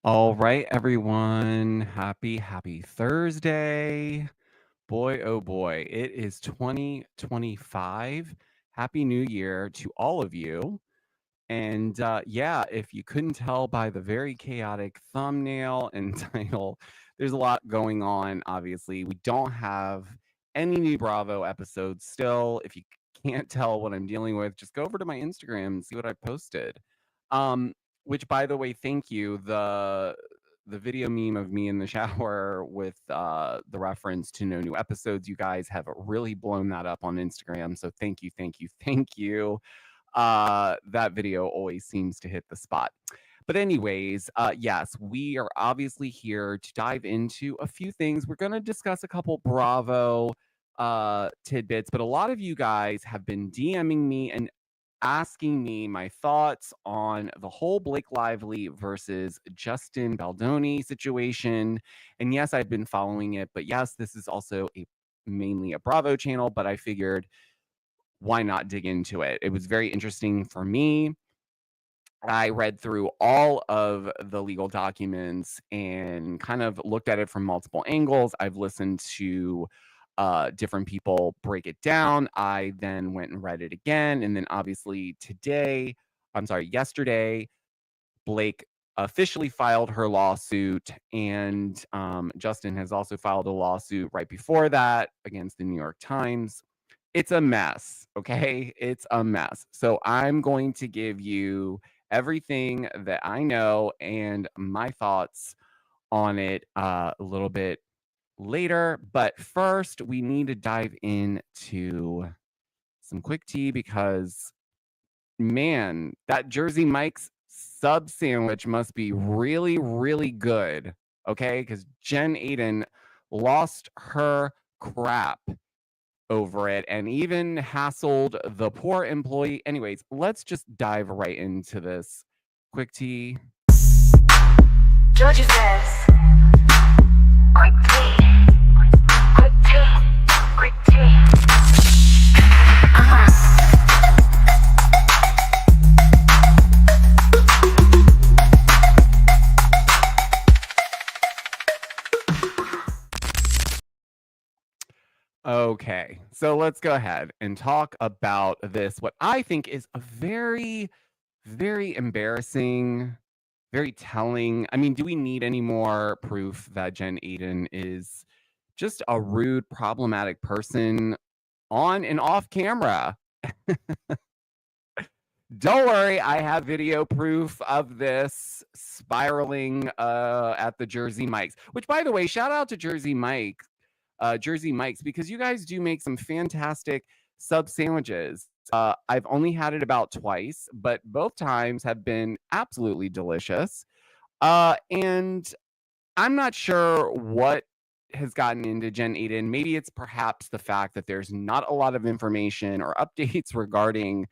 All right, everyone. Happy Thursday. Boy, oh boy, it is 2025. Happy New Year to all of you. And yeah, if you couldn't tell by the very chaotic thumbnail and title, there's a lot going on, obviously. We don't have any new Bravo episodes still. If you can't tell what I'm dealing with, just go over to my Instagram and see what I posted. Um, which, by the way, thank you. The video meme of me in the shower with the reference to no new episodes, you guys have really blown that up on Instagram. So thank you. That video always seems to hit the spot. But anyways, yes, we are obviously here to dive into a few things. We're going to discuss a couple Bravo tidbits, but a lot of you guys have been DMing me and asking me my thoughts on the whole Blake Lively versus Justin Baldoni situation. And yes, I've been following it, but yes, this is also mainly a Bravo channel, but I figured why not dig into it? It was very interesting for me. I read through all of the legal documents and kind of looked at it from multiple angles. I've listened to different people break it down. I then went and read it again. And then obviously yesterday, Blake officially filed her lawsuit. And Justin has also filed a lawsuit right before that against the New York Times. It's a mess, okay? It's a mess. So I'm going to give you everything that I know and my thoughts on it a little bit later. But first, we need to dive into some quick tea because, man, that Jersey Mike's sub sandwich must be really, really good, okay? Because Jen Aydin lost her crap over it and even hassled the poor employee. Anyways, let's just dive right into this. Quick tea. Georgia says, quick tea, quick tea, quick tea. Okay, so let's go ahead and talk about this. What I think is a very, very embarrassing, very telling. I mean, do we need any more proof that Jen Aydin is just a rude, problematic person on and off camera? Don't worry, I have video proof of this spiraling at the Jersey Mike's, which, by the way, shout out to Jersey Mike's, because you guys do make some fantastic sub sandwiches. I've only had it about twice, but both times have been absolutely delicious. And I'm not sure what has gotten into Jen Aydin. Maybe it's perhaps the fact that there's not a lot of information or updates regarding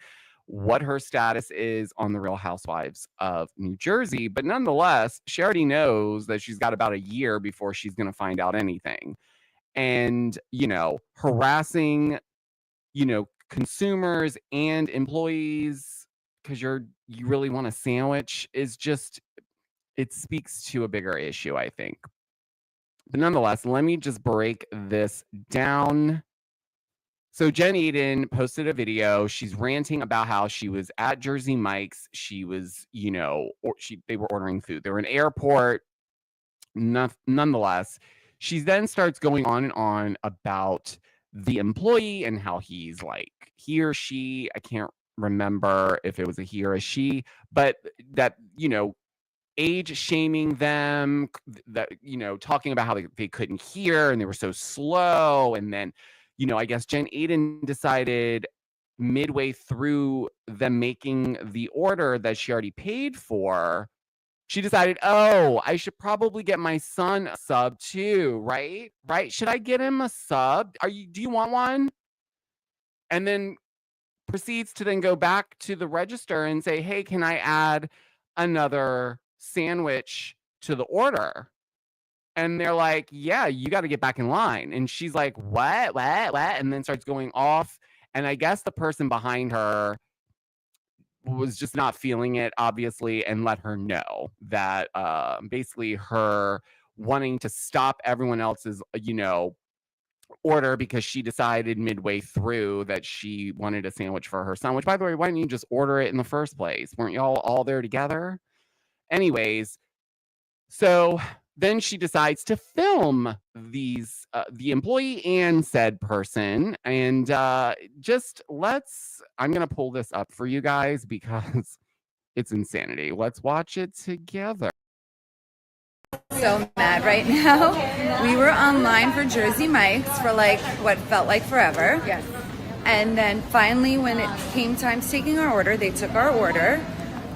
what her status is on the Real Housewives of New Jersey. But nonetheless, she already knows that she's got about a year before she's going to find out anything. And, harassing, consumers and employees because you really want a sandwich is just, it speaks to a bigger issue, I think. But nonetheless, let me just break this down. So Jen Aydin posted a video. She's ranting about how she was at Jersey Mike's. She was, they were ordering food. They were in an airport. Nonetheless, she then starts going on and on about the employee and how he's like he or she. I can't remember if it was a he or a she, but that, age shaming them, that, talking about how they couldn't hear and they were so slow. And then, I guess Jen Aydin decided midway through them making the order that she already paid for, she decided, oh, I should probably get my son a sub too, right? Right? Should I get him a sub? Do you want one? And then proceeds to then go back to the register and say, hey, can I add another sandwich to the order? And they're like, yeah, you got to get back in line. And she's like, what? And then starts going off. And I guess the person behind her was just not feeling it, obviously, and let her know that basically her wanting to stop everyone else's, order because she decided midway through that she wanted a sandwich for her son, which, by the way, why didn't you just order it in the first place? Weren't y'all all there together? Anyways, so then she decides to film these, the employee and said person. And I'm going to pull this up for you guys because it's insanity. Let's watch it together. So mad right now. We were online for Jersey Mike's for like what felt like forever. Yes. And then finally, when it came time to taking our order, they took our order.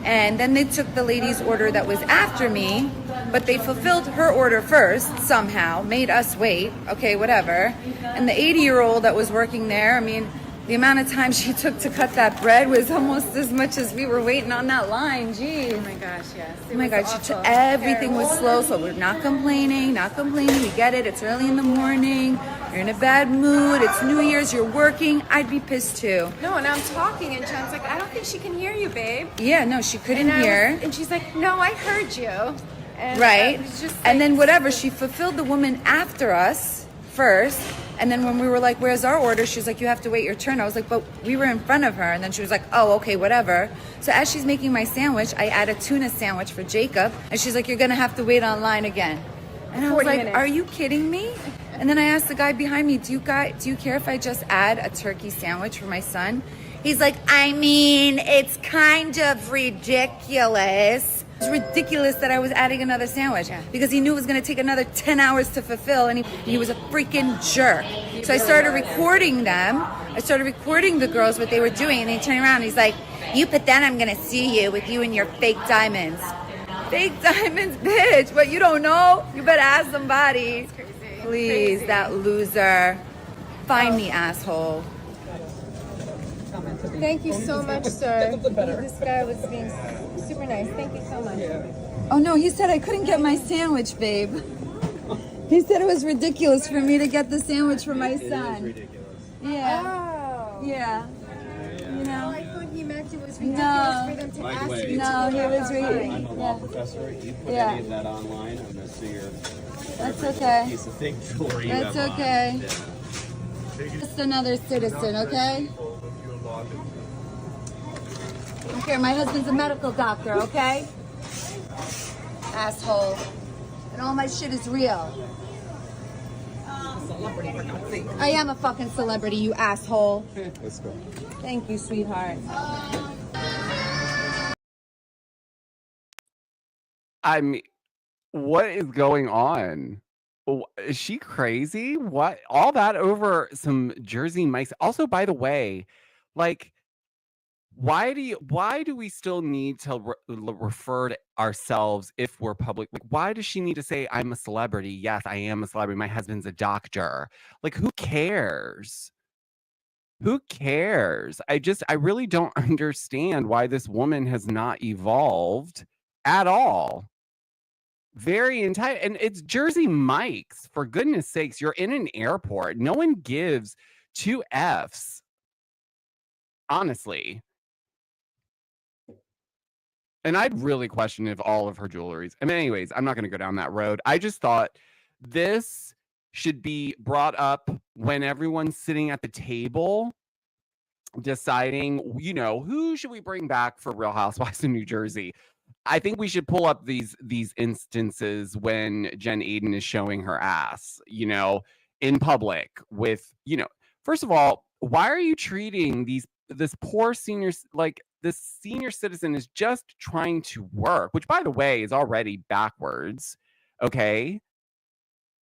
And then they took the lady's order that was after me, but they fulfilled her order first somehow, made us wait. Okay, whatever. And the 80-year-old that was working there, I mean, the amount of time she took to cut that bread was almost as much as we were waiting on that line. Geez. Oh my gosh, yes. Oh my God, everything was slow, so we're not complaining. We get it. It's early in the morning. You're in a bad mood. It's New Year's. You're working. I'd be pissed too. No, and I'm talking, and Jen's like, I don't think she can hear you, babe. Yeah, no, she couldn't hear. And she's like, no, I heard you. And right. It was just and like, then whatever, she fulfilled the woman after us first. And then when we were like, where's our order? She was like, you have to wait your turn. I was like, but we were in front of her. And then she was like, oh, okay, whatever. So as she's making my sandwich, I add a tuna sandwich for Jacob. And she's like, you're going to have to wait online again. And I was like, are you kidding me? And then I asked the guy behind me, do you care if I just add a turkey sandwich for my son? He's like, I mean, it's kind of ridiculous. It's ridiculous that I was adding another sandwich because he knew it was going to take another 10 hours to fulfill, and he was a freaking jerk. So I started recording them. I started recording the girls, what they were doing, and he turned around and he's like, you put that, I'm going to sue you with you and your fake diamonds. Fake diamonds, bitch. What, you don't know? You better ask somebody. Please, that loser. Find me, asshole. Thank you so much, sir. This guy was being super nice. Thank you so much. Oh no, he said I couldn't get my sandwich, babe. He said it was ridiculous for me to get the sandwich for my son. Ridiculous. Yeah. Oh. Yeah. You know. I thought he meant it was ridiculous for them to ask you. No, he was reading. I'm a law professor. You put any of that online, I'm going to sue your That's okay. piece of fake jewelry. That's okay. Just another citizen, okay? Here, my husband's a medical doctor, okay? Asshole. And all my shit is real. I am a fucking celebrity, you asshole. Let's go. Thank you, sweetheart. I mean, what is going on? Is she crazy? What? All that over some Jersey Mike's. Also, by the way, like, why do we still need to refer to ourselves if we're public? Like, why does she need to say I'm a celebrity? Yes, I am a celebrity. My husband's a doctor. Like, who cares? Who cares? I really don't understand why this woman has not evolved at all. Very entitled. And it's Jersey Mike's, for goodness sakes. You're in an airport. No one gives two F's. Honestly. And I'd really question if all of her jewelry's. I mean, anyways, I'm not going to go down that road. I just thought this should be brought up when everyone's sitting at the table deciding, who should we bring back for Real Housewives of New Jersey? I think we should pull up these instances when Jen Aydin is showing her ass, in public with, first of all, why are you treating this poor seniors like this senior citizen is just trying to work, which, by the way, is already backwards. Okay.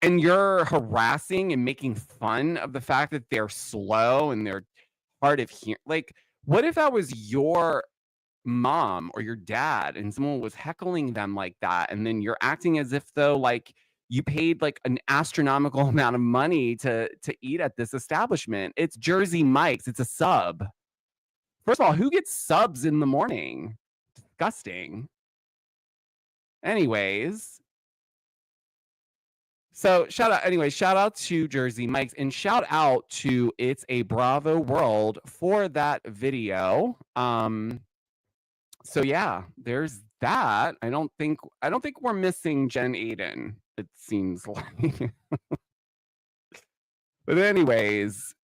And you're harassing and making fun of the fact that they're slow and they're hard of hearing. Like, what if that was your mom or your dad and someone was heckling them like that, and then you're acting as if though like you paid like an astronomical amount of money to eat at this establishment? It's Jersey Mike's. It's a sub. First of all, who gets subs in the morning? Disgusting. Anyways, so shout out to Jersey Mike's, and shout out to It's a Bravo World for that video. So yeah, there's that. I don't think we're missing Jen Aydin, it seems like. But anyways,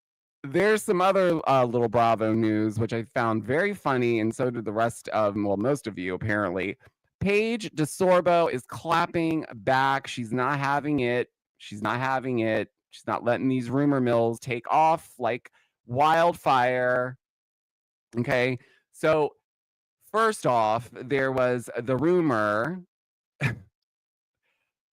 there's some other little Bravo news, which I found very funny, and so did the rest of, well, most of you apparently. Paige DeSorbo is clapping back. She's not having it. She's not having it. She's not letting these rumor mills take off like wildfire. Okay. So, first off, there was the rumor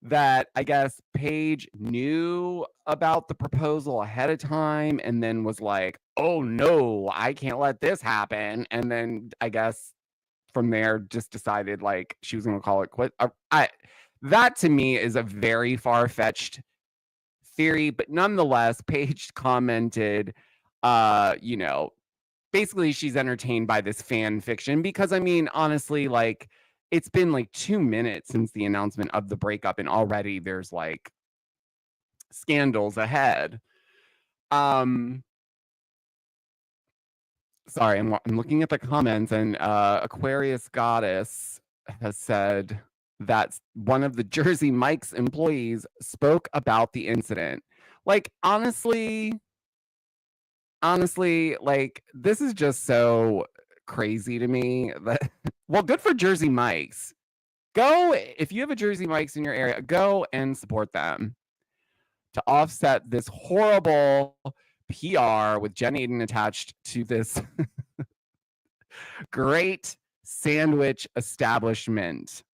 that I guess Paige knew about the proposal ahead of time and then was like, "Oh no, I can't let this happen." And then I guess from there just decided like she was going to call it quit. That to me is a very far-fetched theory, but nonetheless, Paige commented, you know, basically she's entertained by this fan fiction because I mean, honestly, like it's been like 2 minutes since the announcement of the breakup and already there's like scandals ahead. Sorry, I'm looking at the comments and Aquarius Goddess has said that one of the Jersey Mike's employees spoke about the incident. Like honestly, like this is just so crazy to me that well, good for Jersey Mike's. Go if you have a Jersey Mike's in your area, go and support them to offset this horrible PR with Jen Aydin attached to this great sandwich establishment.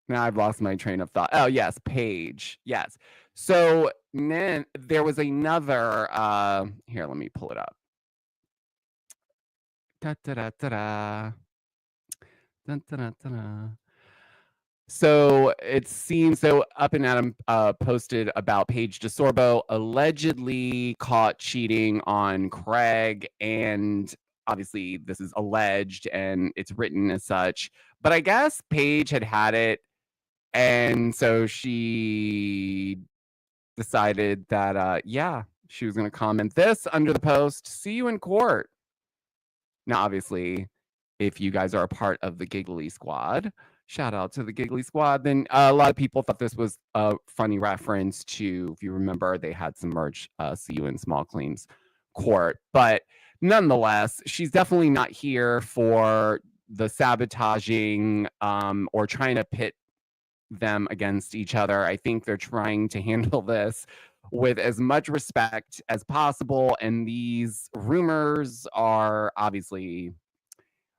Now I've lost my train of thought. Oh yes, Paige. Yes. So then there was another here, let me pull it up. Da, da, da, da, da. Dun, dun, dun, dun, dun. So it seems so Up and Adam posted about Paige DeSorbo allegedly caught cheating on Craig, and obviously this is alleged and it's written as such. But I guess Paige had it, and so she decided that yeah, she was going to comment this under the post. See you in court. Now, obviously, if you guys are a part of the Giggly Squad, shout out to the Giggly Squad, then a lot of people thought this was a funny reference to, if you remember, they had some merch, See You in Small Claims Court. But nonetheless, she's definitely not here for the sabotaging or trying to pit them against each other. I think they're trying to handle this with as much respect as possible. And these rumors are obviously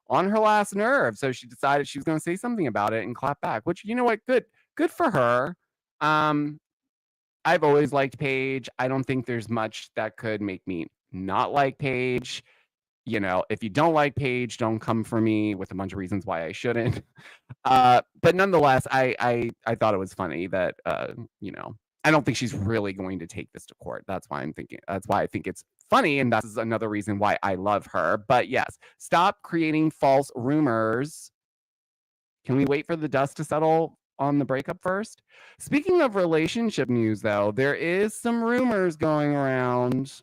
on her last nerve. So she decided she was going to say something about it and clap back, which, you know what? Good for her. I've always liked Paige. I don't think there's much that could make me not like Paige. You know, if you don't like Paige, don't come for me with a bunch of reasons why I shouldn't. But nonetheless, I thought it was funny that you know, I don't think she's really going to take this to court. That's why I think it's funny, and that's another reason why I love her. But yes, stop creating false rumors. Can we wait for the dust to settle on the breakup first? Speaking of relationship news, though, there is some rumors going around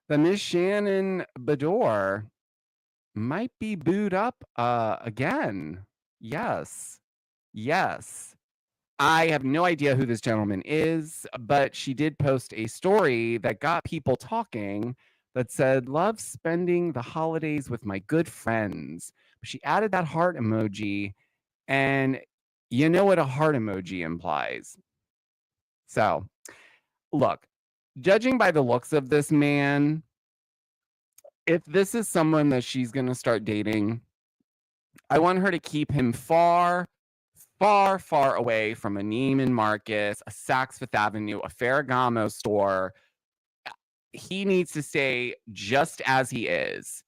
that Miss Shannon Bedore might be booed up again. Yes. I have no idea who this gentleman is, but she did post a story that got people talking that said, "Love spending the holidays with my good friends." She added that heart emoji, and you know what a heart emoji implies. So, look, judging by the looks of this man, if this is someone that she's going to start dating, I want her to keep him far away from a Neiman Marcus, a Saks Fifth Avenue, a Ferragamo store. He needs to stay just as he is.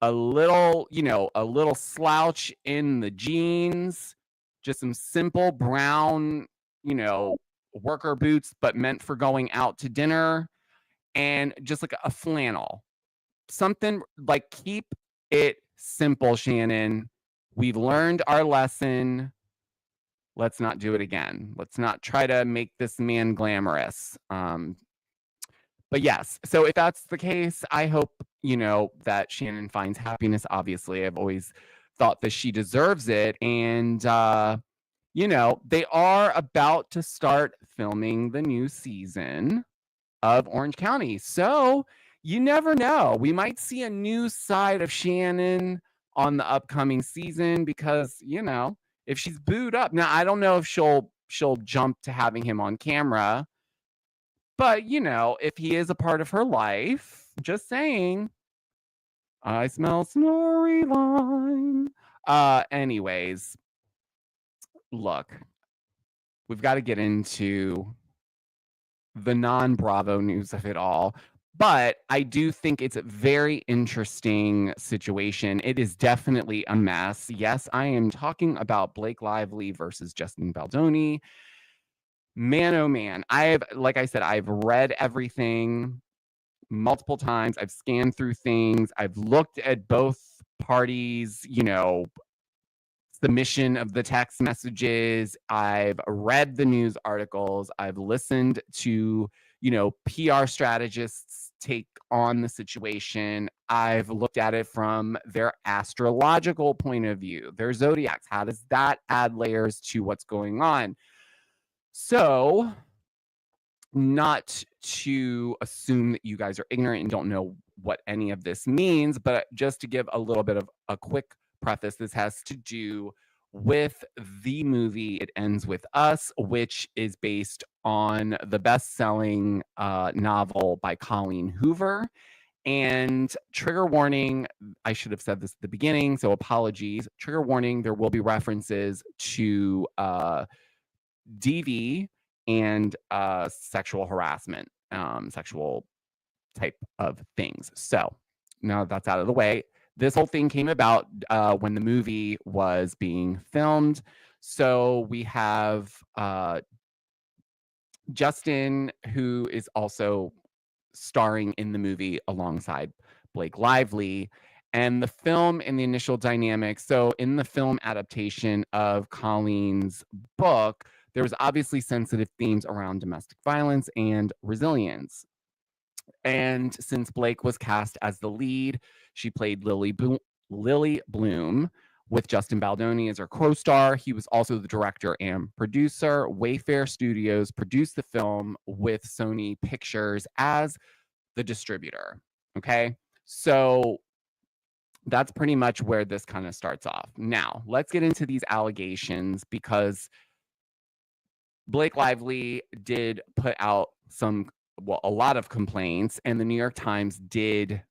A little slouch in the jeans, just some simple brown, worker boots, but meant for going out to dinner, and just like a flannel. Something like, keep it simple, Shannon. We've learned our lesson. Let's not do it again. Let's not try to make this man glamorous. But yes, so if that's the case, I hope, that Shannon finds happiness. Obviously, I've always thought that she deserves it. And, they are about to start filming the new season of Orange County. So you never know. We might see a new side of Shannon on the upcoming season because, if she's booed up. Now, I don't know if she'll jump to having him on camera, but if he is a part of her life, just saying. I smell storyline. Anyways, look, we've got to get into the non-Bravo news of it all. But I do think it's a very interesting situation. It is definitely a mess. Yes, I am talking about Blake Lively versus Justin Baldoni. Man, oh man. Like I said, I've read everything multiple times. I've scanned through things. I've looked at both parties, submission of the text messages. I've read the news articles. I've listened to, PR strategists take on the situation. I've looked at it from their astrological point of view, their zodiacs. How does that add layers to what's going on? So, not to assume that you guys are ignorant and don't know what any of this means, but just to give a little bit of a quick preface, this has to do with the movie It Ends With Us, which is based on the best-selling novel by Colleen Hoover. And trigger warning, I should have said this at the beginning, so apologies. Trigger warning, there will be references to DV and sexual harassment, sexual type of things. So now that's out of the way. This whole thing came about when the movie was being filmed. So we have Justin, who is also starring in the movie alongside Blake Lively. And the film and the initial dynamic. So in the film adaptation of Colleen's book, there was obviously sensitive themes around domestic violence and resilience. And since Blake was cast as the lead, she played Lily Bloom with Justin Baldoni as her co-star. He was also the director and producer. Wayfair Studios produced the film with Sony Pictures as the distributor. Okay, so that's pretty much where this kind of starts off. Now, let's get into these allegations because Blake Lively did put out a lot of complaints, and the New York Times did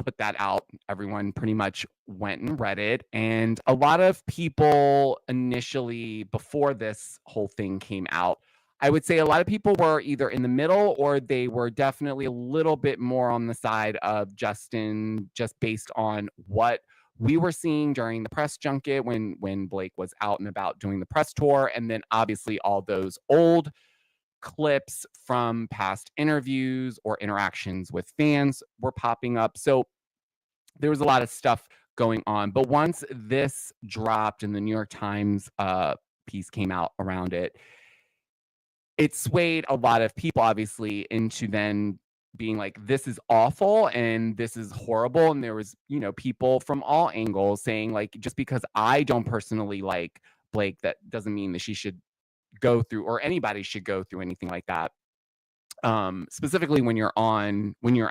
put that out. Everyone pretty much went and read it. And a lot of people initially, before this whole thing came out, I would say a lot of people were either in the middle or they were definitely a little bit more on the side of Justin, just based on what we were seeing during the press junket when Blake was out and about doing the press tour. And then obviously all those old clips from past interviews or interactions with fans were popping up. So there was a lot of stuff going on. But once this dropped and the New York Times piece came out around it, it swayed a lot of people, obviously, into then being like, this is awful and this is horrible. And there was, people from all angles saying, like, just because I don't personally like Blake, that doesn't mean that she should go through, or anybody should go through anything like that. Specifically when you're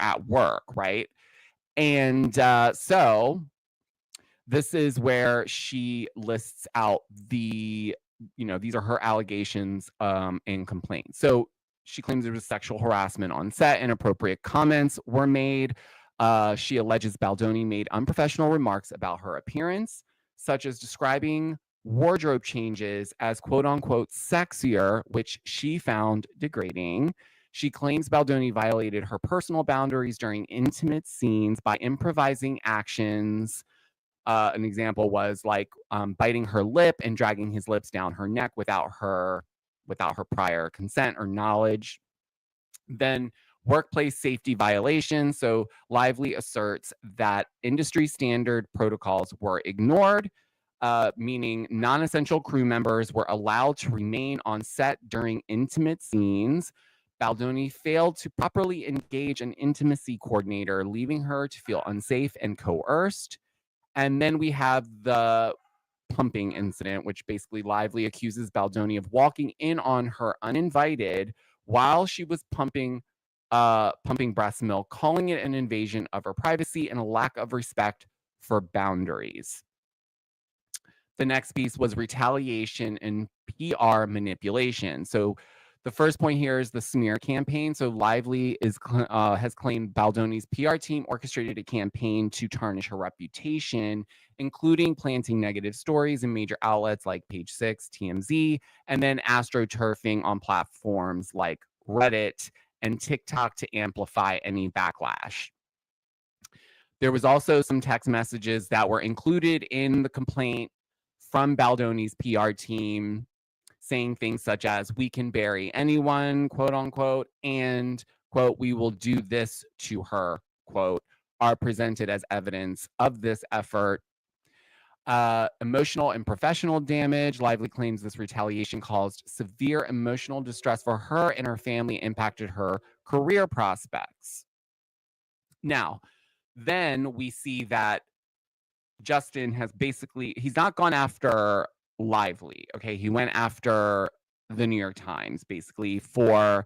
at work, right? And so this is where she lists out these are her allegations and complaints. So she claims there was sexual harassment on set, inappropriate comments were made. She alleges Baldoni made unprofessional remarks about her appearance, such as describing wardrobe changes as quote unquote sexier, which she found degrading. She claims Baldoni violated her personal boundaries during intimate scenes by improvising actions. An example was like biting her lip and dragging his lips down her neck without her prior consent or knowledge. Then workplace safety violations. So Lively asserts that industry standard protocols were ignored, meaning non-essential crew members were allowed to remain on set during intimate scenes. Baldoni failed to properly engage an intimacy coordinator, leaving her to feel unsafe and coerced. And then we have the pumping incident, which basically Lively accuses Baldoni of walking in on her uninvited while she was pumping breast milk, calling it an invasion of her privacy and a lack of respect for boundaries. The next piece was retaliation and PR manipulation. So the first point here is the smear campaign. So Lively has claimed Baldoni's PR team orchestrated a campaign to tarnish her reputation, including planting negative stories in major outlets like Page Six, TMZ, and then astroturfing on platforms like Reddit and TikTok to amplify any backlash. There was also some text messages that were included in the complaint from Baldoni's PR team saying things such as, "We can bury anyone," quote unquote, and quote, "We will do this to her," quote, are presented as evidence of this effort. Emotional and professional damage. Lively claims this retaliation caused severe emotional distress for her and her family, impacted her career prospects. Now, then we see that Justin has basically, he's not gone after Lively, okay? He went after the New York Times, basically, for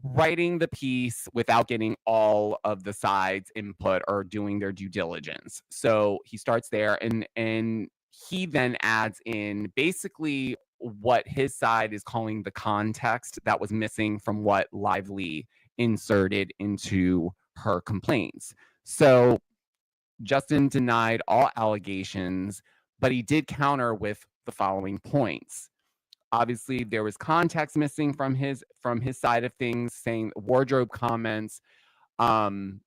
writing the piece without getting all of the sides' input or doing their due diligence. So he starts there, and he then adds in basically what his side is calling the context that was missing from what Lively inserted into her complaints. So Justin denied all allegations, but he did counter with the following points. Obviously, there was context missing from his side of things, saying wardrobe comments. That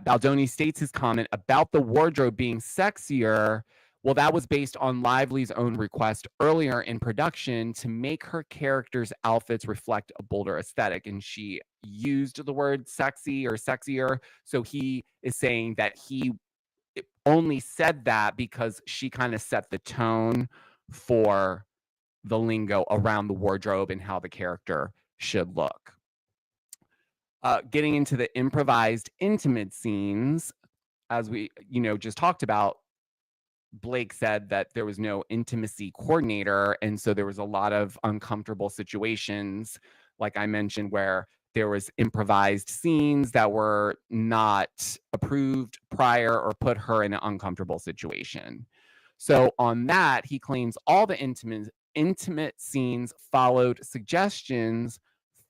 Baldoni states his comment about the wardrobe being sexier. Well, that was based on Lively's own request earlier in production to make her character's outfits reflect a bolder aesthetic. And she used the word sexy or sexier. So he is saying that he only said that because she kind of set the tone for the lingo around the wardrobe and how the character should look. Getting into the improvised intimate scenes, as we just talked about, Blake said that there was no intimacy coordinator, and so there was a lot of uncomfortable situations, like I mentioned, where there was improvised scenes that were not approved prior or put her in an uncomfortable situation. So on that, he claims all the intimate scenes followed suggestions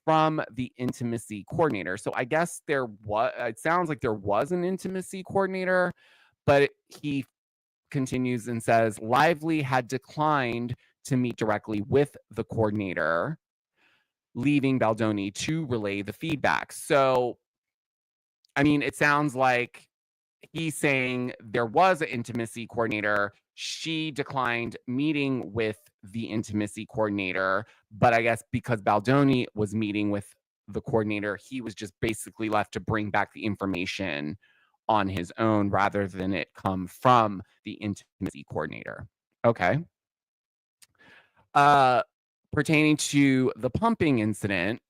from the intimacy coordinator. So I guess it sounds like there was an intimacy coordinator, but he continues and says Lively had declined to meet directly with the coordinator, leaving Baldoni to relay the feedback. So, I mean, it sounds like he's saying there was an intimacy coordinator. She declined meeting with the intimacy coordinator, but I guess because Baldoni was meeting with the coordinator, he was just basically left to bring back the information on his own rather than it come from the intimacy coordinator. Okay. Pertaining to the pumping incident,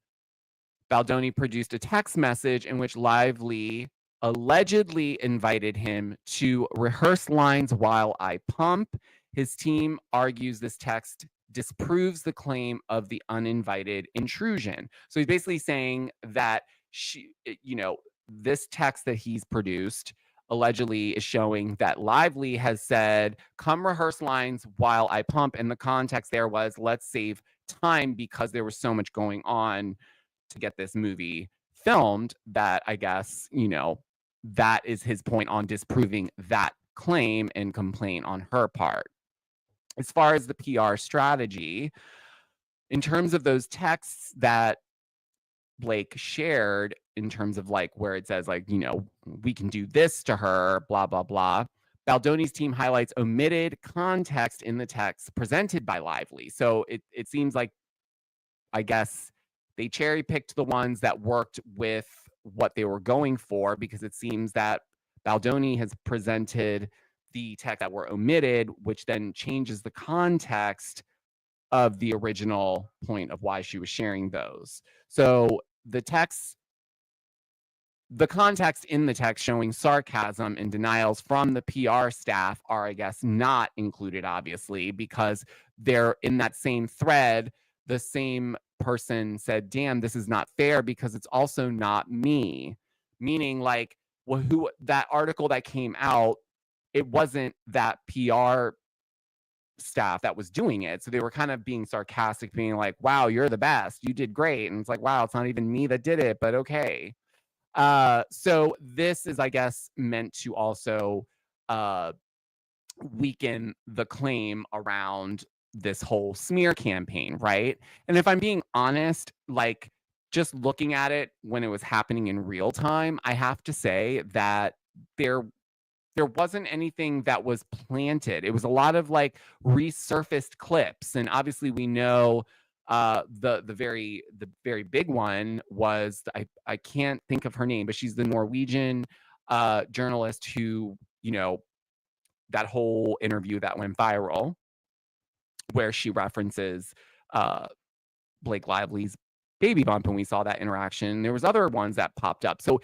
Baldoni produced a text message in which Lively allegedly invited him to rehearse lines while I pump. His team argues this text disproves the claim of the uninvited intrusion. So he's basically saying that this text that he's produced allegedly is showing that Lively has said, "Come rehearse lines while I pump." And the context there was, let's save time because there was so much going on to get this movie filmed, that I guess, that is his point on disproving that claim and complaint on her part. As far as the PR strategy, in terms of those texts that Blake shared, in terms of like where it says like, we can do this to her, blah, blah, blah, Baldoni's team highlights omitted context in the text presented by Lively. So it seems like, I guess, they cherry picked the ones that worked with what they were going for, because it seems that Baldoni has presented the text that were omitted, which then changes the context of the original point of why she was sharing those. So the context in the text showing sarcasm and denials from the PR staff are, I guess, not included, obviously, because they're in that same thread. The same person said, damn, this is not fair because it's also not me. Meaning, like, well, who that article that came out, it wasn't that PR staff that was doing it. So they were kind of being sarcastic, being like, wow, you're the best. You did great. And it's like, wow, it's not even me that did it, but okay. So this is, I guess, meant to also weaken the claim around this whole smear campaign, right? And if I'm being honest, like just looking at it when it was happening in real time, I have to say that there wasn't anything that was planted. It was a lot of like resurfaced clips, and obviously we know the very big one was I can't think of her name, but she's the Norwegian journalist who, you know, that whole interview that went viral where she references Blake Lively's baby bump, and we saw that interaction. There was other ones that popped up. So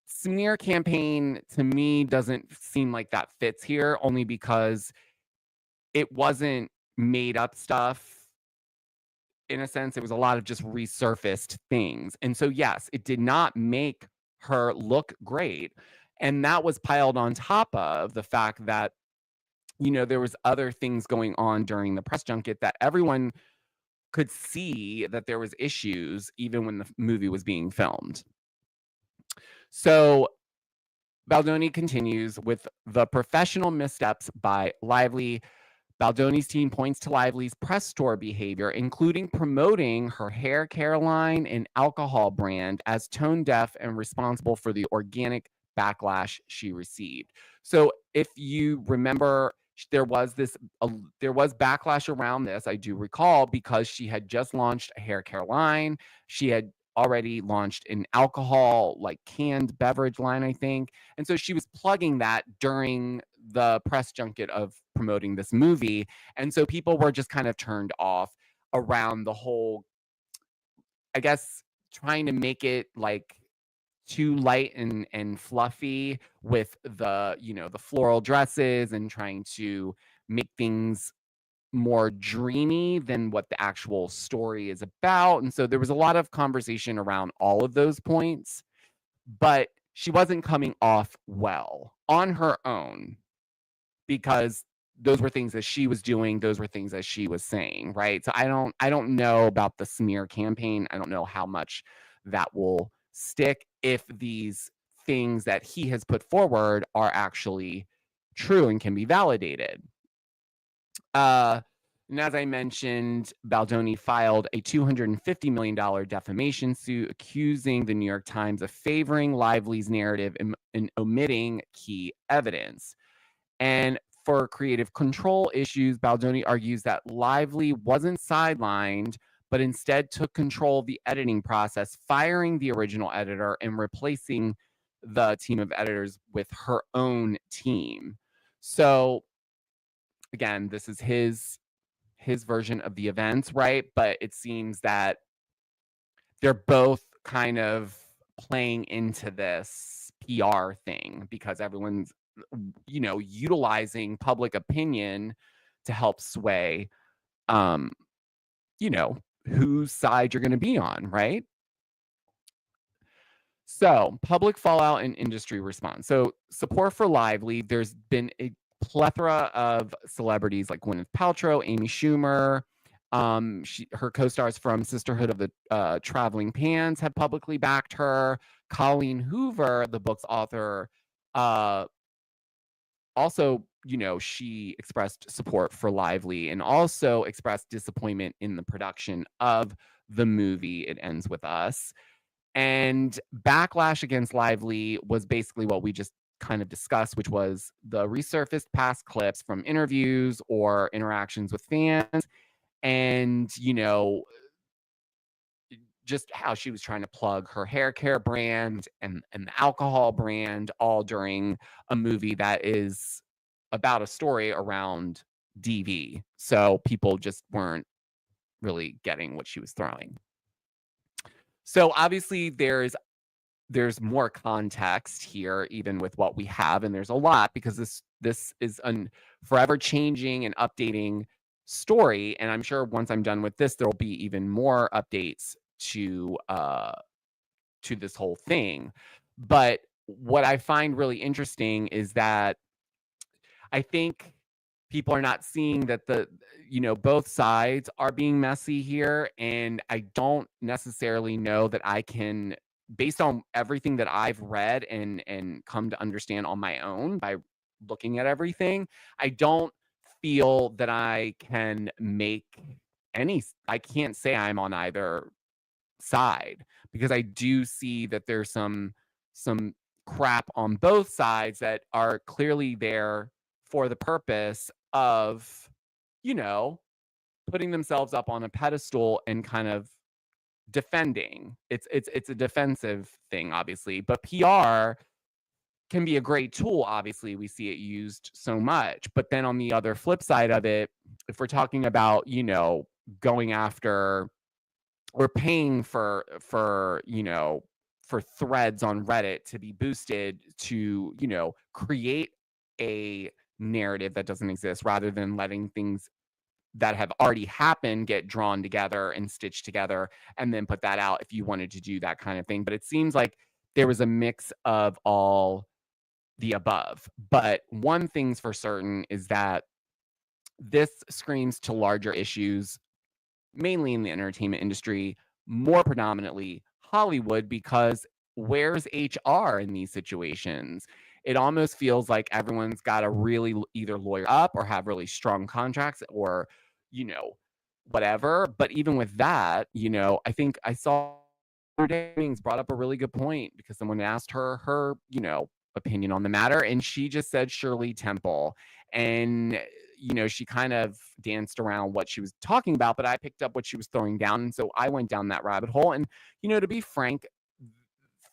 smear campaign to me doesn't seem like that fits here, only because it wasn't made up stuff. In a sense, it was a lot of just resurfaced things. And so, yes, it did not make her look great. And that was piled on top of the fact that, you know, there was other things going on during the press junket that everyone could see that there was issues even when the movie was being filmed. So Baldoni continues with the professional missteps by Lively. Baldoni's team points to Lively's press tour behavior, including promoting her hair care line and alcohol brand as tone deaf and responsible for the organic backlash she received. So if you remember, there was backlash around this, I do recall, because she had just launched a hair care line. She had already launched an alcohol, like canned beverage line, I think. And so she was plugging that during the press junket of promoting this movie. And so people were just kind of turned off around the whole, I guess, trying to make it like too light and fluffy with the, you know, the floral dresses, and trying to make things more dreamy than what the actual story is about. And so there was a lot of conversation around all of those points, but she wasn't coming off well on her own, because those were things that she was doing, those were things that she was saying, right? So I don't know about the smear campaign. I don't know how much that will stick if these things that he has put forward are actually true and can be validated. And as I mentioned, Baldoni filed a $250 million defamation suit accusing the New York Times of favoring Lively's narrative and omitting key evidence. And for creative control issues, Baldoni argues that Lively wasn't sidelined, but instead took control of the editing process, firing the original editor and replacing the team of editors with her own team. So again, this is his version of the events, right? But it seems that they're both kind of playing into this PR thing, because everyone's, you know, utilizing public opinion to help sway, you know, whose side you're going to be on, right? So, public fallout and industry response. So, support for Lively, there's been a plethora of celebrities like Gwyneth Paltrow, Amy Schumer, her co-stars from Sisterhood of the Traveling Pants have publicly backed her. Colleen Hoover, the book's author, also, you know, she expressed support for Lively and also expressed disappointment in the production of the movie It Ends With Us. And backlash against Lively was basically what we just kind of discussed, which was the resurfaced past clips from interviews or interactions with fans, and, you know, just how she was trying to plug her hair care brand and the alcohol brand all during a movie that is about a story around DV. So people just weren't really getting what she was throwing. So obviously there's more context here, even with what we have, and there's a lot because this is an forever changing and updating story. And I'm sure once I'm done with this, there'll be even more updates to this whole thing. But what I find really interesting is that I think people are not seeing that both sides are being messy here. And I don't necessarily know that I can, based on everything that I've read and come to understand on my own by looking at everything, I don't feel that I can I can't say I'm on either side, because I do see that there's some crap on both sides that are clearly there for the purpose of, putting themselves up on a pedestal and kind of defending. It's a defensive thing, obviously, but PR can be a great tool. Obviously, we see it used so much. But then on the other flip side of it, if we're talking about, going after or paying for threads on Reddit to be boosted to, create a narrative that doesn't exist, rather than letting things that have already happened get drawn together and stitched together and then put that out if you wanted to do that kind of thing. But it seems like there was a mix of all the above. But one thing's for certain is that this screams to larger issues, mainly in the entertainment industry, more predominantly Hollywood, because where's HR in these situations? It almost feels like everyone's got to really either lawyer up or have really strong contracts or, whatever. But even with that, I think I saw Dannings brought up a really good point, because someone asked her, opinion on the matter, and she just said Shirley Temple. And she kind of danced around what she was talking about, but I picked up what she was throwing down. And so I went down that rabbit hole. And, to be frank,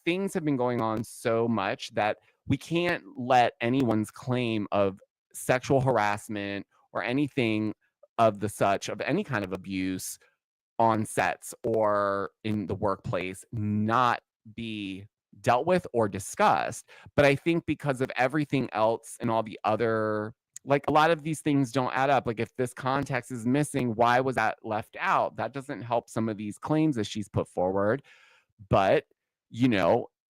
things have been going on so much that we can't let anyone's claim of sexual harassment or anything of the such, of any kind of abuse on sets or in the workplace, not be dealt with or discussed. But I think because of everything else and all the other, like, a lot of these things don't add up. Like, if this context is missing, why was that left out? That doesn't help some of these claims that she's put forward. But,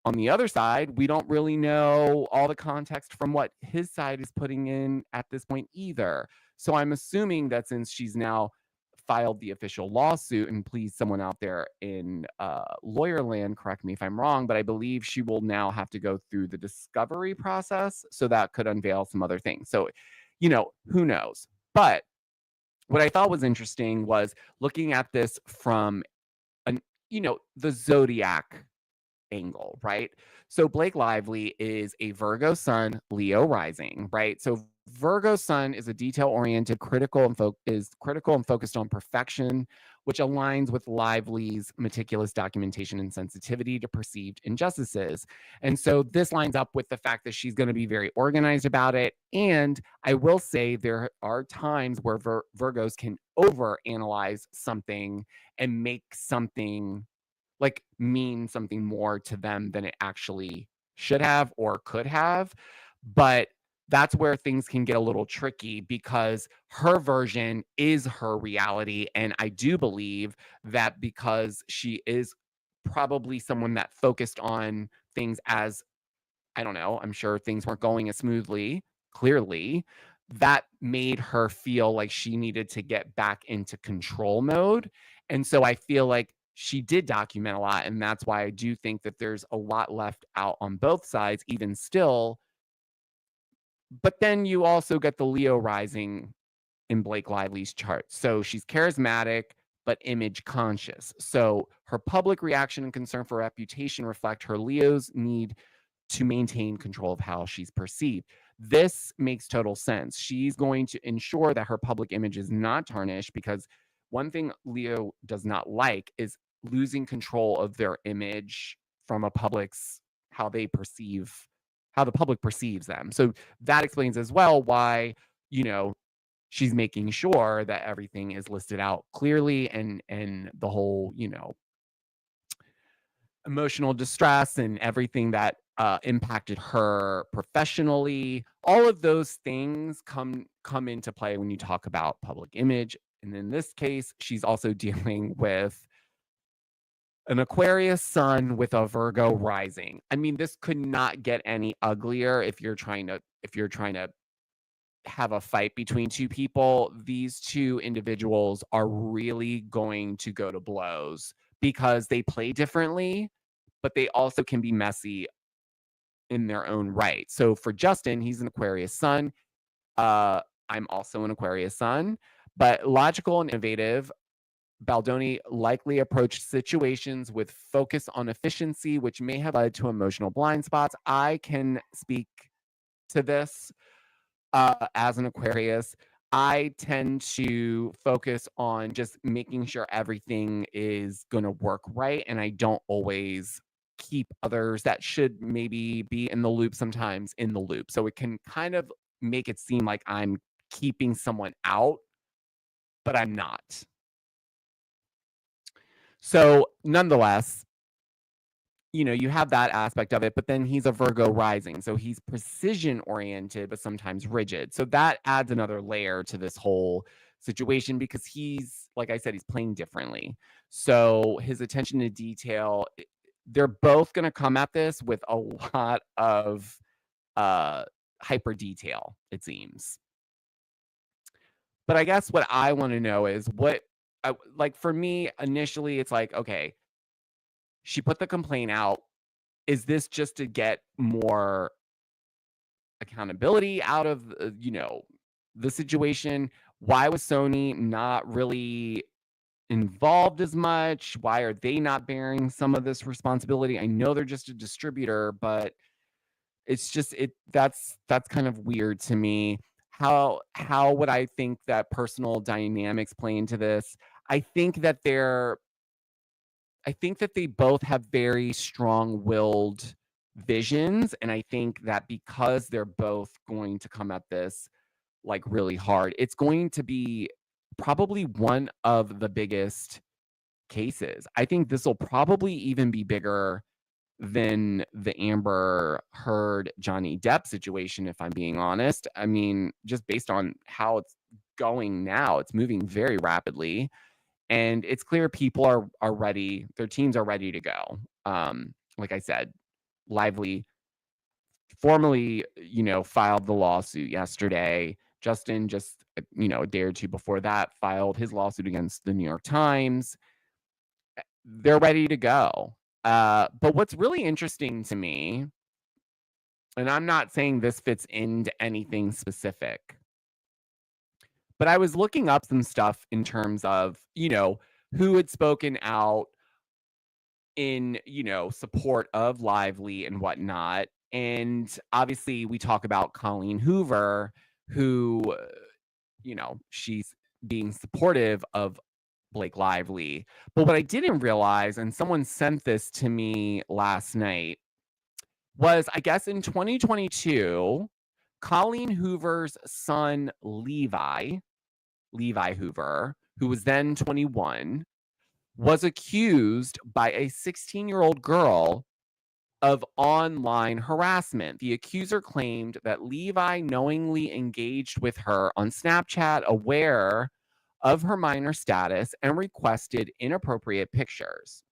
on the other side, we don't really know all the context from what his side is putting in at this point either. So I'm assuming that since she's now filed the official lawsuit, and please, someone out there in lawyer land, correct me if I'm wrong, but I believe she will now have to go through the discovery process. So that could unveil some other things. So, who knows? But what I thought was interesting was looking at this from the zodiac angle, right? So Blake Lively is a Virgo sun, Leo rising, right? So Virgo sun is a detail-oriented, critical and focused on perfection, which aligns with Lively's meticulous documentation and sensitivity to perceived injustices. And so this lines up with the fact that she's going to be very organized about it. And I will say there are times where Virgos can overanalyze something and make something mean something more to them than it actually should have or could have. But that's where things can get a little tricky, because her version is her reality. And I do believe that because she is probably someone that focused on things as, I don't know, I'm sure things weren't going as smoothly, clearly, that made her feel like she needed to get back into control mode. And so I feel like she did document a lot. And that's why I do think that there's a lot left out on both sides, even still. But then you also get the Leo rising in Blake Lively's chart. So she's charismatic, but image conscious. So her public reaction and concern for reputation reflect her Leo's need to maintain control of how she's perceived. This makes total sense. She's going to ensure that her public image is not tarnished, because one thing Leo does not like is losing control of their image from a public's, how the public perceives them. So that explains as well why, she's making sure that everything is listed out clearly, and the whole, emotional distress and everything that impacted her professionally. All of those things come into play when you talk about public image. And in this case, she's also dealing with an Aquarius sun with a Virgo rising. I mean, this could not get any uglier if you're trying to have a fight between two people. These two individuals are really going to go to blows because they play differently, but they also can be messy in their own right. So for Justin, he's an Aquarius sun. I'm also an Aquarius sun, but logical and innovative. Baldoni likely approached situations with focus on efficiency, which may have led to emotional blind spots. I can speak to this as an Aquarius. I tend to focus on just making sure everything is going to work right, and I don't always keep others that should maybe be in the loop sometimes in the loop. So it can kind of make it seem like I'm keeping someone out, but I'm not. So nonetheless, you have that aspect of it, but then he's a Virgo rising. So he's precision oriented, but sometimes rigid. So that adds another layer to this whole situation because he's, like I said, he's playing differently. So his attention to detail, they're both going to come at this with a lot of hyper detail, it seems. But I guess what I want to know is like for me, initially, it's like, okay, she put the complaint out. Is this just to get more accountability out of, the situation? Why was Sony not really involved as much? Why are they not bearing some of this responsibility? I know they're just a distributor, but it's just that's kind of weird to me. How would I think that personal dynamics play into this? I think that they both have very strong-willed visions, and I think that because they're both going to come at this like really hard, it's going to be probably one of the biggest cases. I think this will probably even be bigger than the Amber Heard Johnny Depp situation, if I'm being honest. I mean, just based on how it's going now, it's moving very rapidly. And it's clear people are ready. Their teams are ready to go. Like I said, Lively formally, filed the lawsuit yesterday. Justin just, a day or two before that filed his lawsuit against the New York Times. They're ready to go. But what's really interesting to me, and I'm not saying this fits into anything specific, but I was looking up some stuff in terms of, who had spoken out in, support of Lively and whatnot. And obviously we talk about Colleen Hoover, who, she's being supportive of Blake Lively. But what I didn't realize, and someone sent this to me last night, was I guess in 2022, Colleen Hoover's son, Levi Hoover, who was then 21, was accused by a 16-year-old girl of online harassment. The accuser claimed that Levi knowingly engaged with her on Snapchat, aware of her minor status, and requested inappropriate pictures.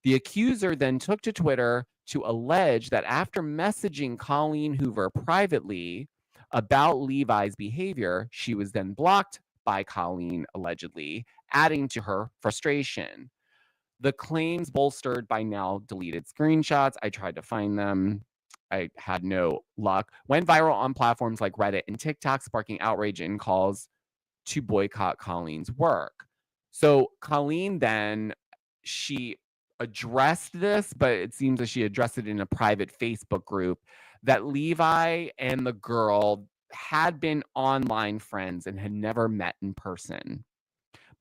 The accuser then took to Twitter to allege that after messaging Colleen Hoover privately about Levi's behavior, she was then blocked by Colleen, allegedly, adding to her frustration. The claims bolstered by now deleted screenshots. I tried to find them. I had no luck. Went viral on platforms like Reddit and TikTok, sparking outrage and calls to boycott Colleen's work. So Colleen then, she addressed this, but it seems that she addressed it in a private Facebook group, that Levi and the girl had been online friends and had never met in person.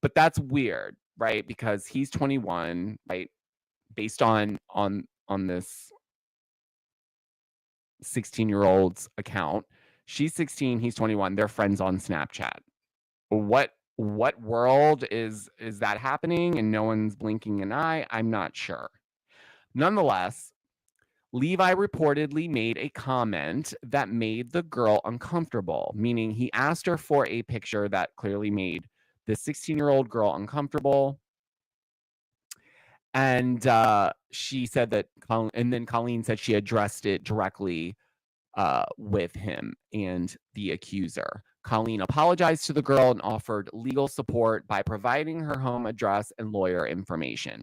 But that's weird, right? Because he's 21, right? Based on this 16-year-old's account. She's 16, he's 21. They're friends on Snapchat. what world is that happening and no one's blinking an eye? I'm not sure. Nonetheless, Levi reportedly made a comment that made the girl uncomfortable, meaning he asked her for a picture that clearly made the 16-year-old girl uncomfortable. And she said that, and then Colleen said she addressed it directly with him and the accuser. Colleen apologized to the girl and offered legal support by providing her home address and lawyer information.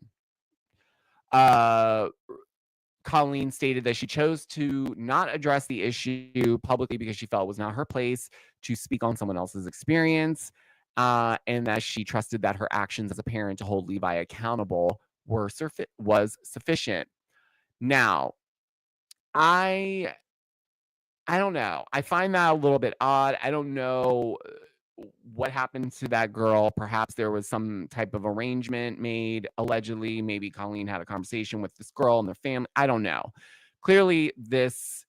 Colleen stated that she chose to not address the issue publicly because she felt it was not her place to speak on someone else's experience, and that she trusted that her actions as a parent to hold Levi accountable was sufficient. Now, I don't know. I find that a little bit odd. I don't know what happened to that girl. Perhaps there was some type of arrangement made, allegedly. Maybe Colleen had a conversation with this girl and their family. I don't know. Clearly, this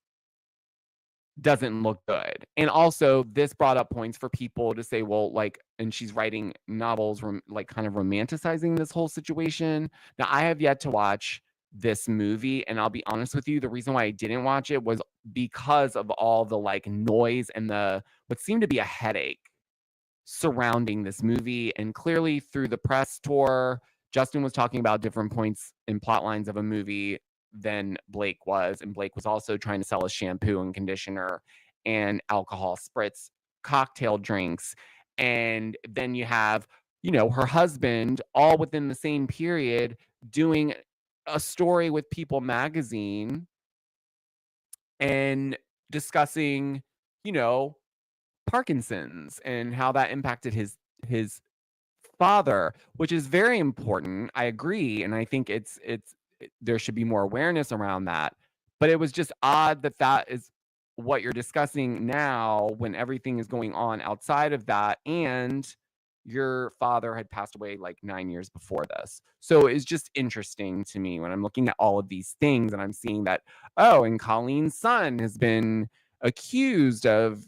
doesn't look good. And also, this brought up points for people to say, well, like, and she's writing novels, like, kind of romanticizing this whole situation. Now, I have yet to watch this movie, and I'll be honest with you, the reason why I didn't watch it was because of all the, like, noise and what seemed to be a headache surrounding this movie. And clearly through the press tour, Justin was talking about different points and plot lines of a movie than Blake was. And Blake was also trying to sell a shampoo and conditioner and alcohol spritz cocktail drinks. And then you have, her husband all within the same period doing a story with People magazine and discussing, Parkinson's and how that impacted his father, which is very important. I agree, and I think there should be more awareness around that. But it was just odd that is what you're discussing now when everything is going on outside of that, and your father had passed away like 9 years before this. So it's just interesting to me when I'm looking at all of these things and I'm seeing that, and Colleen's son has been accused of,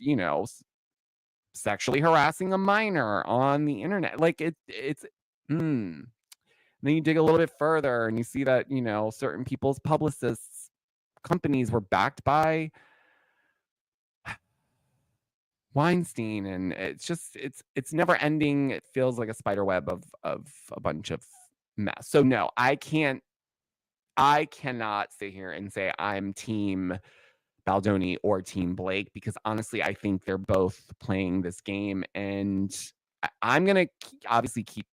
sexually harassing a minor on the internet. Like then you dig a little bit further and you see that, certain people's publicists companies were backed by Weinstein, and it's just it's never ending. It feels like a spider web of a bunch of mess. So no, I cannot sit here and say I'm team Baldoni or team Blake, because honestly, I think they're both playing this game, and I'm going to obviously keep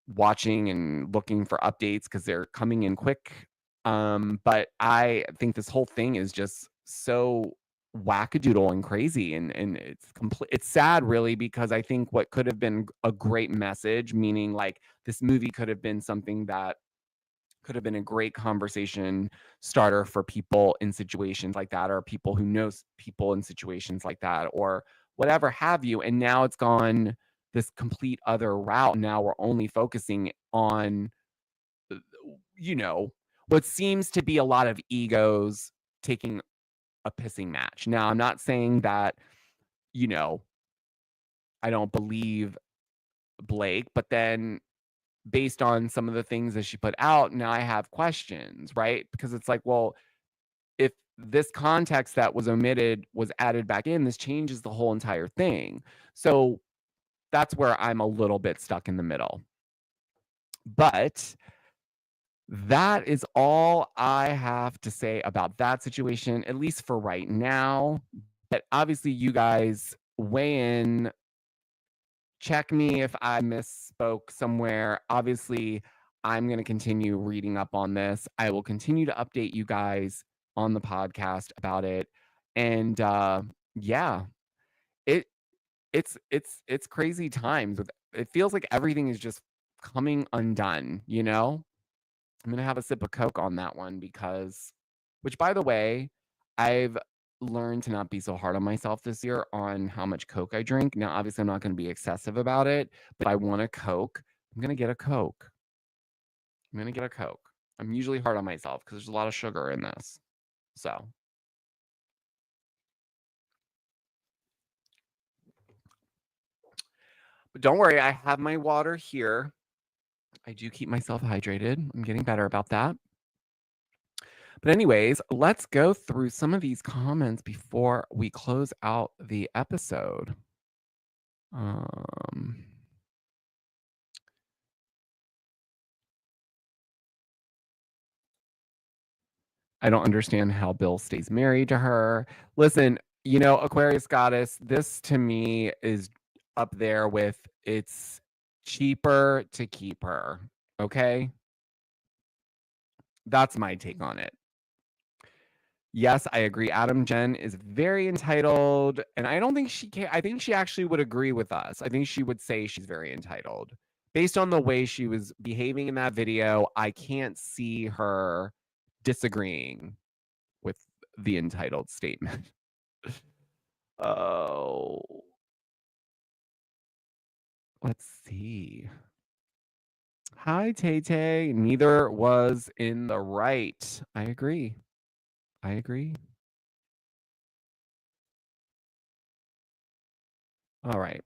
watching and looking for updates because they're coming in quick. But I think this whole thing is just so wackadoodle and crazy, and it's sad, really, because I think what could have been a great message, meaning like this movie could have been something that could have been a great conversation starter for people in situations like that, or people who know people in situations like that, or whatever have you. And now it's gone this complete other route. Now we're only focusing on, what seems to be a lot of egos taking a pissing match. Now, I'm not saying that, I don't believe Blake, but then based on some of the things that she put out, now I have questions, right? Because it's like, well, if this context that was omitted was added back in, this changes the whole entire thing. So that's where I'm a little bit stuck in the middle. But that is all I have to say about that situation, at least for right now. But obviously, you guys weigh in. Check me if I misspoke somewhere. Obviously, I'm going to continue reading up on this. I will continue to update you guys on the podcast about it. And yeah, it's crazy times. It feels like everything is just coming undone, I'm going to have a sip of Coke on that one which, by the way, I've learned to not be so hard on myself this year on how much Coke I drink. Now, obviously, I'm not going to be excessive about it, but if I want a Coke, I'm going to get a Coke. I'm usually hard on myself because there's a lot of sugar in this. So. don't worry, I have my water here. I do keep myself hydrated. I'm getting better about that. But anyways, let's go through some of these comments before we close out the episode. I don't understand how Bill stays married to her. Listen, Aquarius Goddess, this to me is up there with it's cheaper to keep her. Okay? That's my take on it. Yes, I agree. Adam Jen is very entitled, and I don't think she can. I think she actually would agree with us. I think she would say she's very entitled. Based on the way she was behaving in that video, I can't see her disagreeing with the entitled statement. Oh. Let's see. Hi, Tay Tay. Neither was in the right. I agree. All right.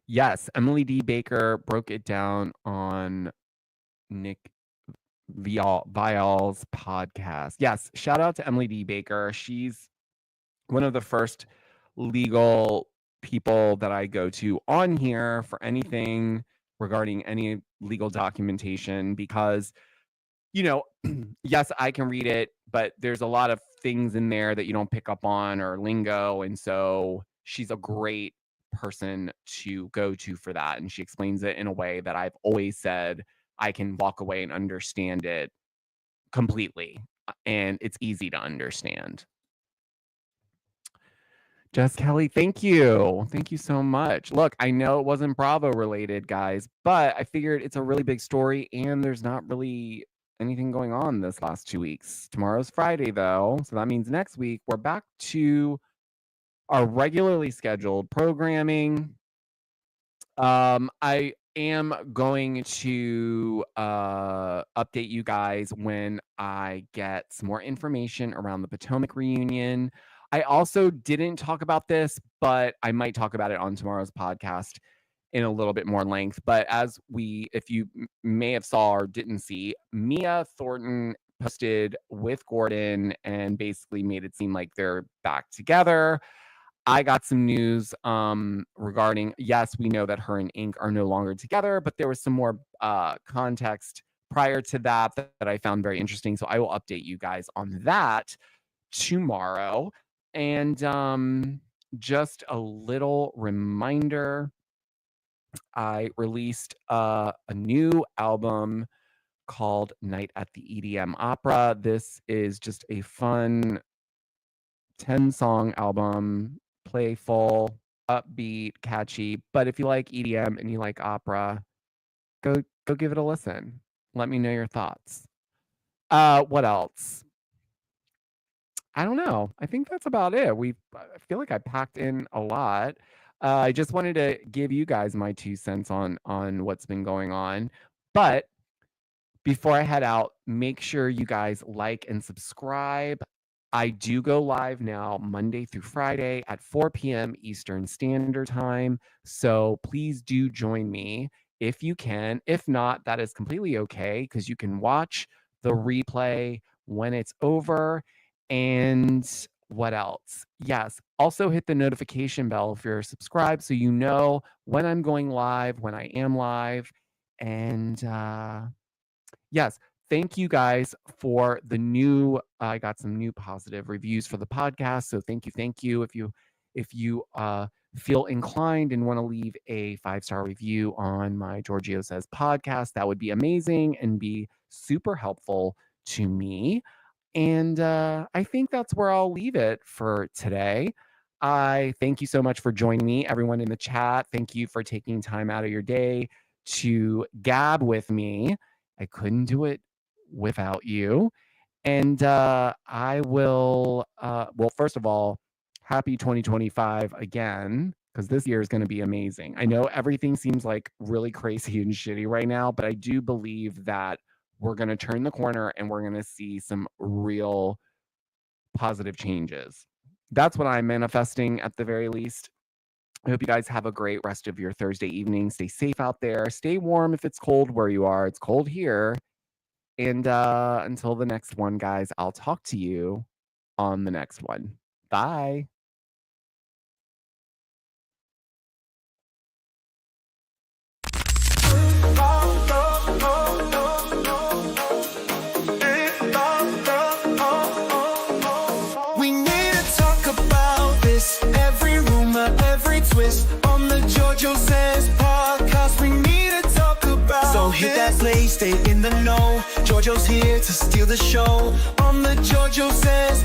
Yes, Emily D. Baker broke it down on Nick Vial's podcast. Yes, shout out to Emily D. Baker. She's one of the first legal people that I go to on here for anything regarding any legal documentation because, yes, I can read it, but there's a lot of things in there that you don't pick up on or lingo. And so she's a great person to go to for that. And she explains it in a way that I've always said I can walk away and understand it completely. And it's easy to understand. Jess Kelly, thank you. Thank you so much. Look, I know it wasn't Bravo related, guys, but I figured it's a really big story and there's not really anything going on this last 2 weeks. Tomorrow's Friday, though. So that means next week we're back to our regularly scheduled programming. I am going to update you guys when I get some more information around the Potomac reunion. I also didn't talk about this, but I might talk about it on tomorrow's podcast in a little bit more length. But if you may have saw or didn't see, Mia Thornton posted with Gordon and basically made it seem like they're back together. I got some news regarding, yes, we know that her and Ink are no longer together, but there was some more context prior to that I found very interesting. So I will update you guys on that tomorrow. And just a little reminder, I released a new album called Night at the EDM Opera. This is just a fun 10-song album, playful, upbeat, catchy. But if you like EDM and you like opera, go give it a listen. Let me know your thoughts. What else? I don't know. I think that's about it. I feel like I packed in a lot. I just wanted to give you guys my 2 cents on what's been going on. But before I head out, make sure you guys like and subscribe. I do go live now Monday through Friday at 4 p.m. Eastern Standard Time. So please do join me if you can. If not, that is completely okay because you can watch the replay when it's over. And what else? Yes. Also hit the notification bell if you're subscribed so you know when I'm going live, when I am live. And yes, thank you guys for the new I got some new positive reviews for the podcast. So thank you. If you feel inclined and want to leave a 5-star review on my Giorgio Says podcast, that would be amazing and be super helpful to me. And I think that's where I'll leave it for today. I thank you so much for joining me, everyone in the chat. Thank you for taking time out of your day to gab with me. I couldn't do it without you. And I will, well, first of all, happy 2025 again, because this year is going to be amazing. I know everything seems like really crazy and shitty right now, but I do believe that we're going to turn the corner and we're going to see some real positive changes. That's what I'm manifesting at the very least. I hope you guys have a great rest of your Thursday evening. Stay safe out there. Stay warm if it's cold where you are. It's cold here. And until the next one, guys, I'll talk to you on the next one. Bye. We need to talk about this. Every rumor, every twist on the JoJo Says podcast. We need to talk about. So hit that play, stay in the know. JoJo's here to steal the show on the JoJo Says